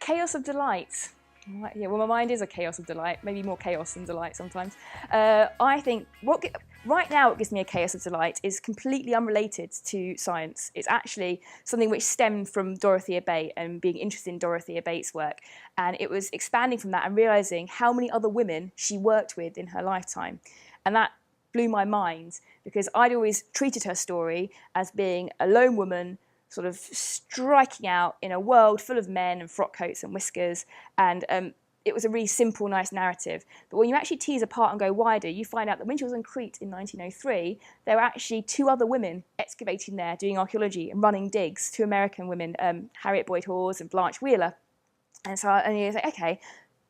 chaos of delight. Yeah, well, my mind is a chaos of delight, maybe more chaos than delight sometimes. I think right now what gives me a chaos of delight is completely unrelated to science. It's actually something which stemmed from Dorothea Bate and being interested in Dorothea Bate's work. And it was expanding from that and realising how many other women she worked with in her lifetime. And that blew my mind because I'd always treated her story as being a lone woman sort of striking out in a world full of men and frock coats and whiskers, and it was a really simple, nice narrative. But when you actually tease apart and go wider, you find out that when she was on Crete in 1903, there were actually 2 other women excavating there, doing archaeology and running digs, 2 American women, Harriet Boyd Hawes and Blanche Wheeler. And so I was like, okay,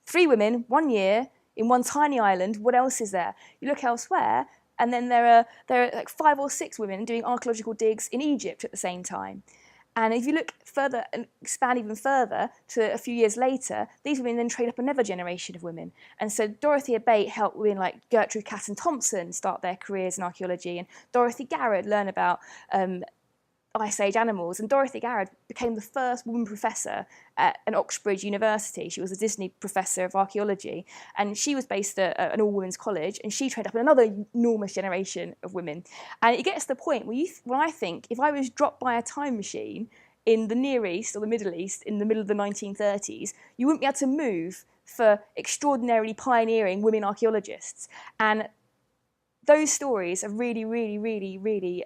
3 women, 1 year, in one tiny island, what else is there? You look elsewhere, and then there are like 5 or 6 women doing archaeological digs in Egypt at the same time. And if you look further and expand even further to a few years later, these women then train up another generation of women. And so Dorothea Bate helped women like Gertrude Catton Thompson start their careers in archaeology, and Dorothy Garrod learn about Ice Age animals. And Dorothy Garrod became the first woman professor at an Oxbridge University. She was a Disney professor of archaeology, and she was based at an all-women's college, and she trained up another enormous generation of women. And it gets to the point where I think if I was dropped by a time machine in the Near East or the Middle East in the middle of the 1930s, you wouldn't be able to move for extraordinarily pioneering women archaeologists. And those stories are really, really, really, really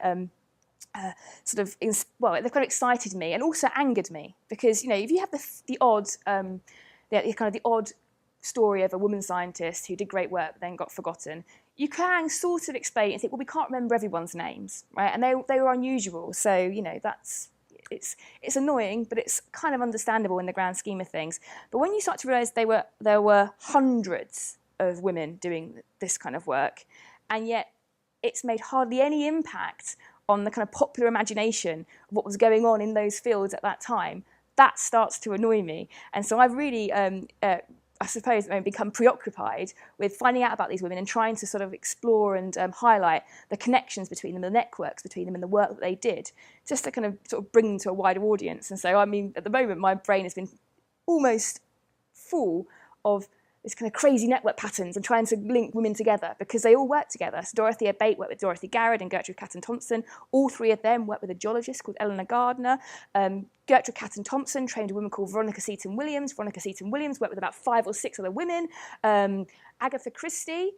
they've kind of excited me and also angered me, because if you have the odd story of a woman scientist who did great work but then got forgotten, you can sort of explain and think, well, we can't remember everyone's names, right? And they were unusual, so it's annoying, but it's kind of understandable in the grand scheme of things. But when you start to realise there were hundreds of women doing this kind of work, and yet it's made hardly any impact on the kind of popular imagination of what was going on in those fields at that time, that starts to annoy me. And so I've really, I suppose, become preoccupied with finding out about these women and trying to sort of explore and highlight the connections between them, the networks between them, and the work that they did, just to kind of sort of bring them to a wider audience. And so, at the moment, my brain has been almost full of this kind of crazy network patterns and trying to link women together because they all work together. So Dorothea Bate worked with Dorothy Garrod and Gertrude Catton Thompson. All 3 of them worked with a geologist called Eleanor Gardner. Gertrude Catton Thompson trained a woman called Veronica Seton Williams. Veronica Seton Williams worked with about 5 or 6 other women. Agatha Christie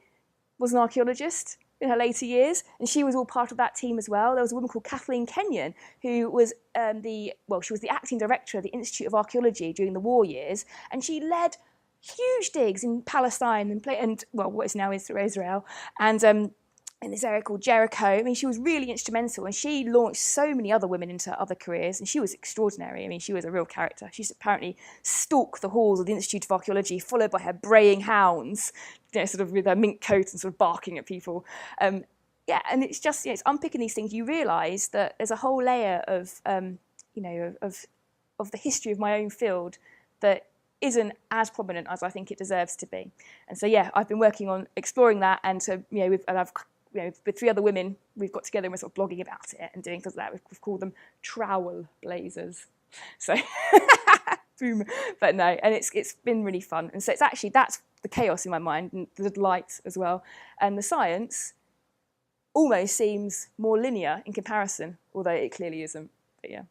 was an archaeologist in her later years, and she was all part of that team as well. There was a woman called Kathleen Kenyon, who was she was the acting director of the Institute of Archaeology during the war years, and she led huge digs in Palestine and what is now Israel, and in this area called Jericho. She was really instrumental, and she launched so many other women into other careers, and she was extraordinary. She was a real character. She apparently stalked the halls of the Institute of Archaeology, followed by her braying hounds, sort of with her mink coat and sort of barking at people. And it's just, it's unpicking these things. You realise that there's a whole layer of the history of my own field that isn't as prominent as I think it deserves to be. And so, I've been working on exploring that, and so, with 3 other women, we've got together and we're sort of blogging about it and doing things like that. We've called them Trowelblazers. So, boom. But no, and it's been really fun. And so that's the chaos in my mind, and the delight as well. And the science almost seems more linear in comparison, although it clearly isn't. But yeah.